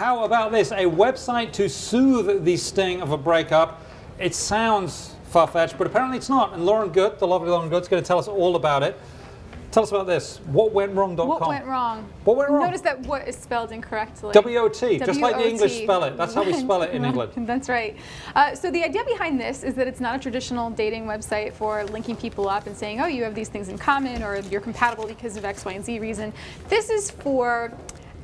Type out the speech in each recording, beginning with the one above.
how about this? A website to soothe the sting of a breakup. It sounds far-fetched, but apparently it's not. And Lauren Good, the lovely Lauren Good, is going to tell us all about it. Tell us about this. Whatwentwrong.com. What went wrong? What went wrong? Notice that what is spelled incorrectly. W-O-T, just like the English spell it. That's how we spell it in England. That's right. So the idea behind this is that it's not a traditional dating website for linking people up and saying, oh, you have these things in common or you're compatible because of X, Y, and Z reason. This is for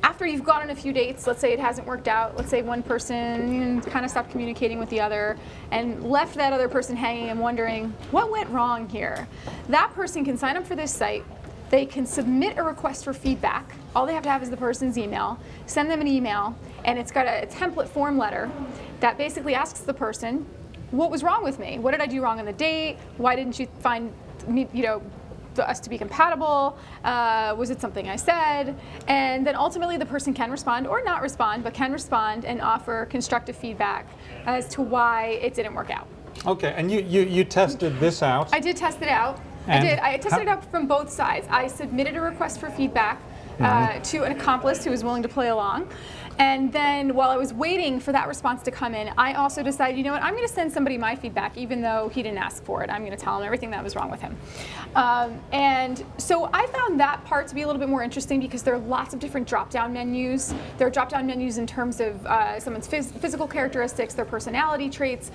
after you've gone on a few dates, let's say it hasn't worked out, let's say one person kind of stopped communicating with the other and left that other person hanging and wondering, what went wrong here? That person can sign up for this site. They can submit a request for feedback. All they have to have is the person's email. Send them an email, and it's got a template form letter that basically asks the person, what was wrong with me? What did I do wrong on the date? Why didn't you find me, us to be compatible? Was it something I said? And then ultimately the person can respond or not respond, but can respond and offer constructive feedback as to why it didn't work out. Okay, and you tested this out. I did test it out. And I tested it out from both sides. I submitted a request for feedback to an accomplice who was willing to play along. And then while I was waiting for that response to come in, I also decided, you know what, I'm going to send somebody my feedback even though he didn't ask for it. I'm going to tell him everything that was wrong with him. And so I found that part to be a little bit more interesting because there are lots of different drop-down menus. There are drop-down menus in terms of someone's physical characteristics, their personality traits,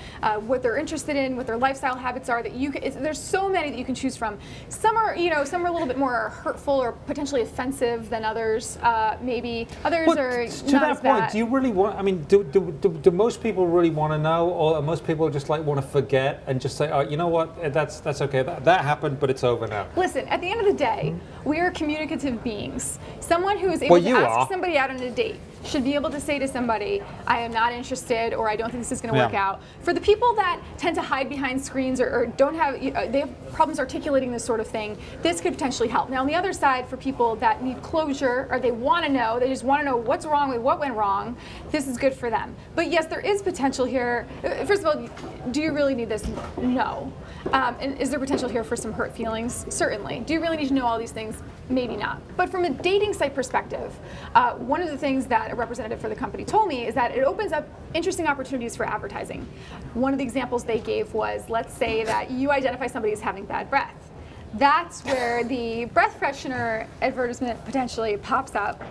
what they're interested in, what their lifestyle habits are. That you can, there's so many that you can choose from. Some are, some are a little bit more hurtful or potentially offensive than others. Maybe others are not as bad. Do you really want? I mean, do most people really want to know, or most people just like want to forget and just say, oh, you know what? That's okay. That happened, but it's over now. Listen, at the end of the day, we are communicative beings. Someone who is able to ask somebody out on a date should be able to say to somebody, I am not interested, or I don't think this is going to work out. For the people that tend to hide behind screens or don't have, they have problems articulating this sort of thing, this could potentially help. Now on the other side, for people that need closure, or they want to know, they just want to know what's wrong with what went wrong, this is good for them. But yes, there is potential here. First of all, do you really need this? No. And is there potential here for some hurt feelings? Certainly. Do you really need to know all these things? Maybe not. But from a dating site perspective, one of the things that a representative for the company told me is that it opens up interesting opportunities for advertising. One of the examples they gave was, let's say that you identify somebody as having bad breath. That's where the breath freshener advertisement potentially pops up.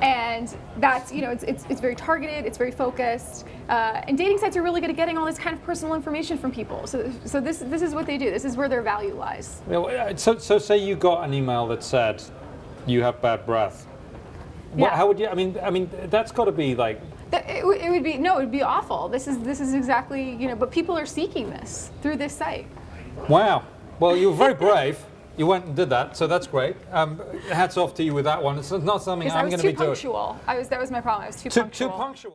And that's, it's very targeted, it's very focused, and dating sites are really good at getting all this kind of personal information from people. So this is what they do. This is where their value lies. So say you got an email that said you have bad breath. Yeah. How would you? I mean, that's got to be like. It would be awful. This is exactly, but people are seeking this through this site. Wow. Well, you were very brave. You went and did that, so that's great. Hats off to you with that one. It's not something I'm going to be doing. I was too punctual. That was my problem. I was too punctual. Too punctual.